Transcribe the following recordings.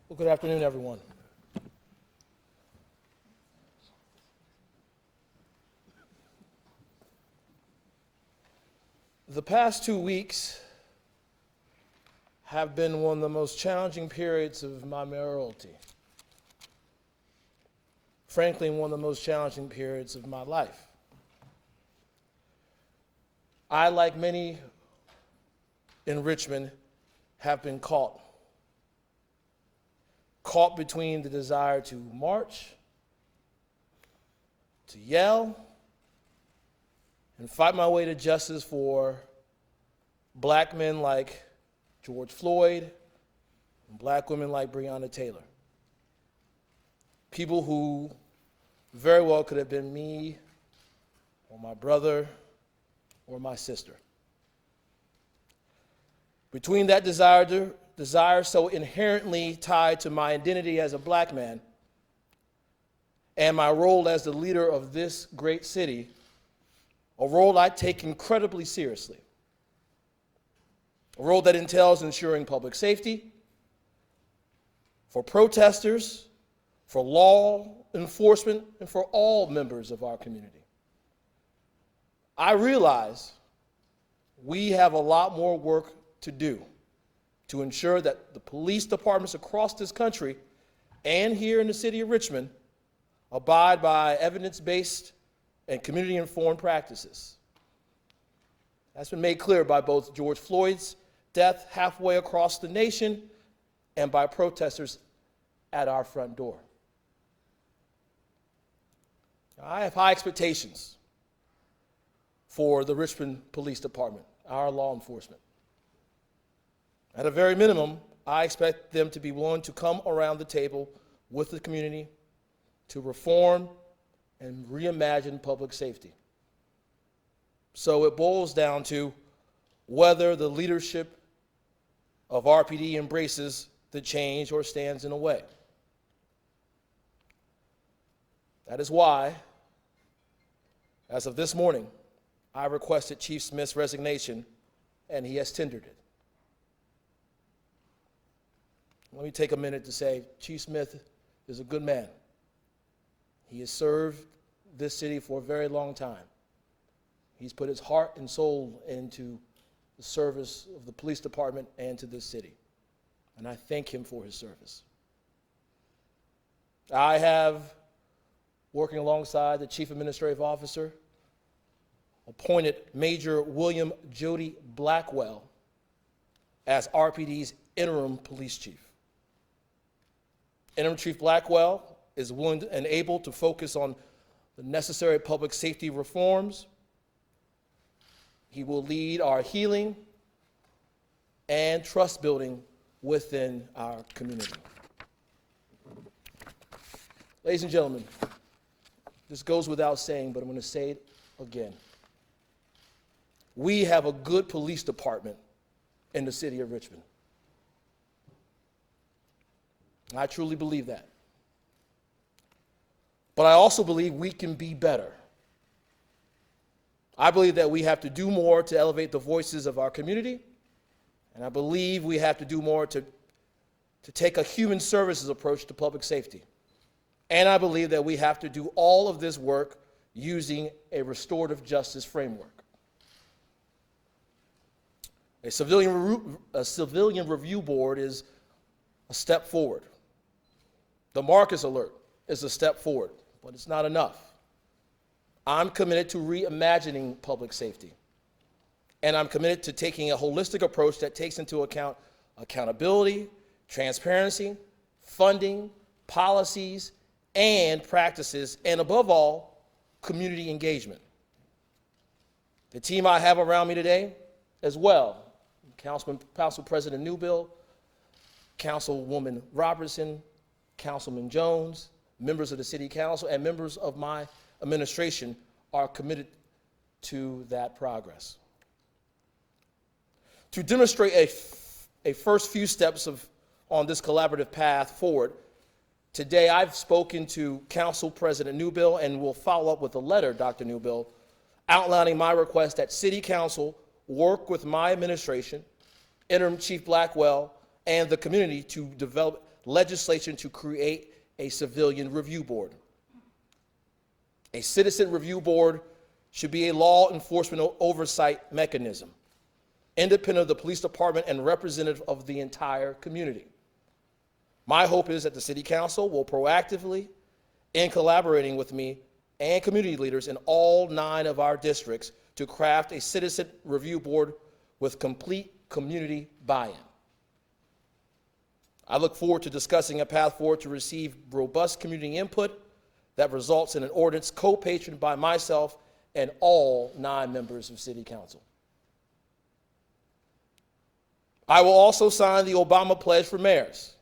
Well, good afternoon, everyone. The past 2 weeks have been one of the most challenging periods of my mayoralty. Frankly, one of the most challenging periods of my life. I, like many in Richmond, have been caught between the desire to march, to yell, and fight my way to justice for black men like George Floyd and black women like Breonna Taylor. People who very well could have been me or my brother or my sister. Between that desire so inherently tied to my identity as a black man and my role as the leader of this great city, a role I take incredibly seriously, a role that entails ensuring public safety for protesters, for law enforcement, and for all members of our community. I realize we have a lot more work to do to ensure that the police departments across this country and here in the city of Richmond abide by evidence-based and community-informed practices. That's been made clear by both George Floyd's death halfway across the nation and by protesters at our front door. I have high expectations for the Richmond Police Department, our law enforcement. At a very minimum, I expect them to be willing to come around the table with the community to reform and reimagine public safety. So it boils down to whether the leadership of RPD embraces the change or stands in the way. That is why, as of this morning, I requested Chief Smith's resignation, and he has tendered it. Let me take a minute to say, Chief Smith is a good man. He has served this city for a very long time. He's put his heart and soul into the service of the police department and to this city, and I thank him for his service. I have, working alongside the Chief Administrative Officer, appointed Major William Jody Blackwell as RPD's interim police chief. Interim Chief Blackwell is willing and able to focus on the necessary public safety reforms. He will lead our healing and trust building within our community. Ladies and gentlemen, this goes without saying, but I'm going to say it again. We have a good police department in the city of Richmond. I truly believe that. But I also believe we can be better. I believe that we have to do more to elevate the voices of our community, and I believe we have to do more to take a human services approach to public safety. And I believe that we have to do all of this work using a restorative justice framework. A civilian review board is a step forward. The Marcus Alert is a step forward, but it's not enough. I'm committed to reimagining public safety, and I'm committed to taking a holistic approach that takes into account accountability, transparency, funding, policies, and practices, and above all, community engagement. The team I have around me today as well, Council President Newbill, Councilwoman Robertson, Councilman Jones, members of the City Council, and members of my administration are committed to that progress. To demonstrate a first few steps on this collaborative path forward, today I've spoken to Council President Newbill and will follow up with a letter, Dr. Newbill, outlining my request that City Council work with my administration, Interim Chief Blackwell, and the community to develop legislation to create a civilian review board. A citizen review board should be a law enforcement oversight mechanism, independent of the police department and representative of the entire community. My hope is that the City Council will proactively, in collaborating with me and community leaders in all 9 of our districts, to craft a citizen review board with complete community buy-in. I look forward to discussing a path forward to receive robust community input that results in an ordinance co-patroned by myself and all 9 members of City Council. I will also sign the Obama Pledge for Mayors,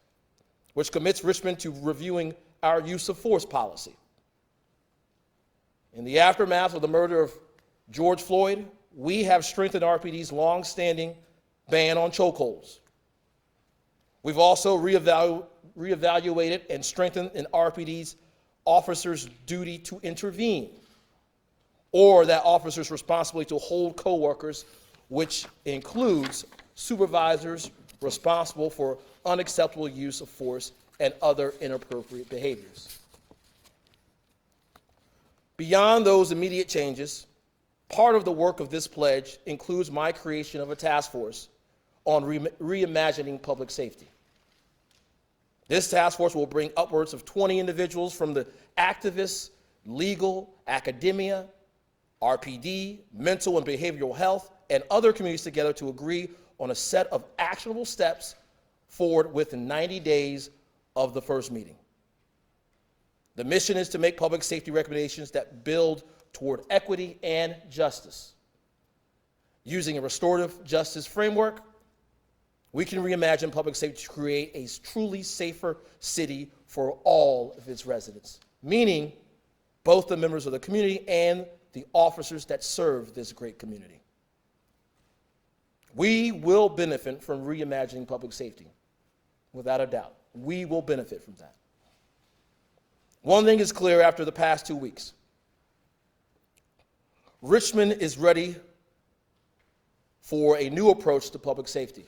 which commits Richmond to reviewing our use of force policy. In the aftermath of the murder of George Floyd, we have strengthened RPD's long-standing ban on chokeholds. We've also reevaluated and strengthened an RPD's officer's duty to intervene, or that officer's responsibility to hold coworkers, which includes supervisors responsible for unacceptable use of force and other inappropriate behaviors. Beyond those immediate changes, part of the work of this pledge includes my creation of a task force on reimagining public safety. This task force will bring upwards of 20 individuals from the activists, legal, academia, RPD, mental and behavioral health, and other communities together to agree on a set of actionable steps forward within 90 days of the first meeting. The mission is to make public safety recommendations that build toward equity and justice. Using a restorative justice framework, we can reimagine public safety to create a truly safer city for all of its residents, meaning both the members of the community and the officers that serve this great community. We will benefit from reimagining public safety, without a doubt. We will benefit from that. One thing is clear after the past 2 weeks. Richmond is ready for a new approach to public safety.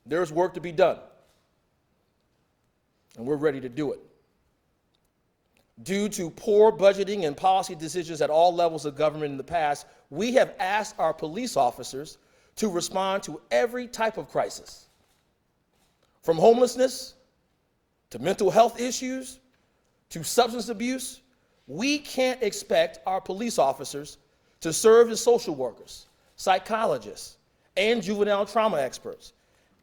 There's work to be done, and we're ready to do it. Due to poor budgeting and policy decisions at all levels of government in the past, we have asked our police officers to respond to every type of crisis, from homelessness to mental health issues to substance abuse. We can't expect our police officers to serve as social workers, psychologists, and juvenile trauma experts,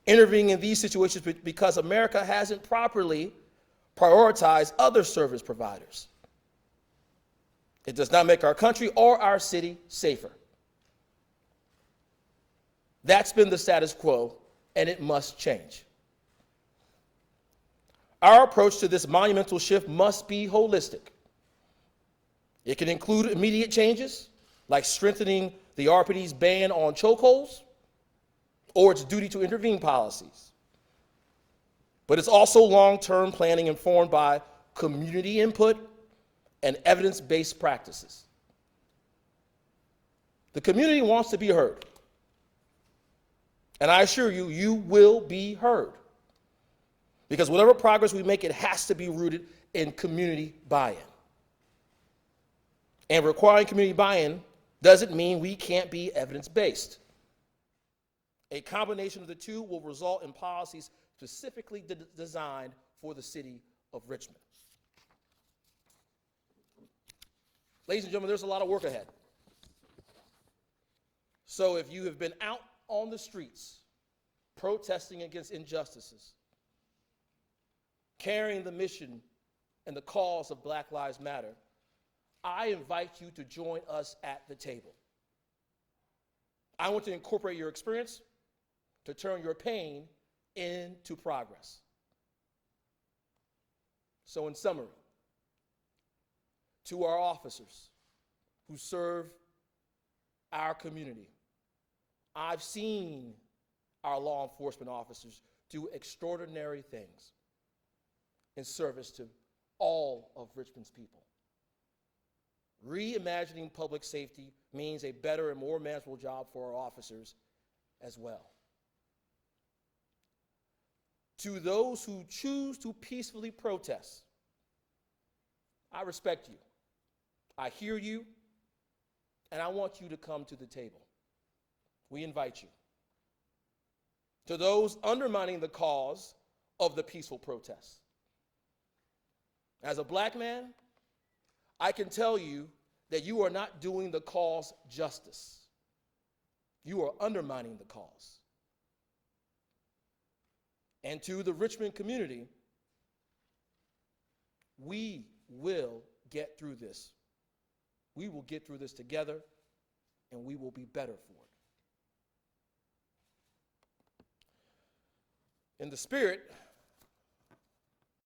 intervening in these situations because America hasn't properly prioritized other service providers. It does not make our country or our city safer. That's been the status quo, and it must change. Our approach to this monumental shift must be holistic. It can include immediate changes, like strengthening the RPD's ban on chokeholds or its duty to intervene policies. But it's also long-term planning informed by community input and evidence-based practices. The community wants to be heard. And I assure you, you will be heard. Because whatever progress we make, it has to be rooted in community buy-in. And requiring community buy-in doesn't mean we can't be evidence-based. A combination of the two will result in policies specifically designed for the city of Richmond. Ladies and gentlemen, there's a lot of work ahead. So if you have been out on the streets protesting against injustices, carrying the mission and the cause of Black Lives Matter, I invite you to join us at the table. I want to incorporate your experience to turn your pain into progress. So in summary, to our officers who serve our community, I've seen our law enforcement officers do extraordinary things in service to all of Richmond's people. Reimagining public safety means a better and more manageable job for our officers as well. To those who choose to peacefully protest, I respect you. I hear you, and I want you to come to the table. We invite you. To those undermining the cause of the peaceful protest, as a black man, I can tell you that you are not doing the cause justice. You are undermining the cause. And to the Richmond community, we will get through this. We will get through this together, and we will be better for it. In the spirit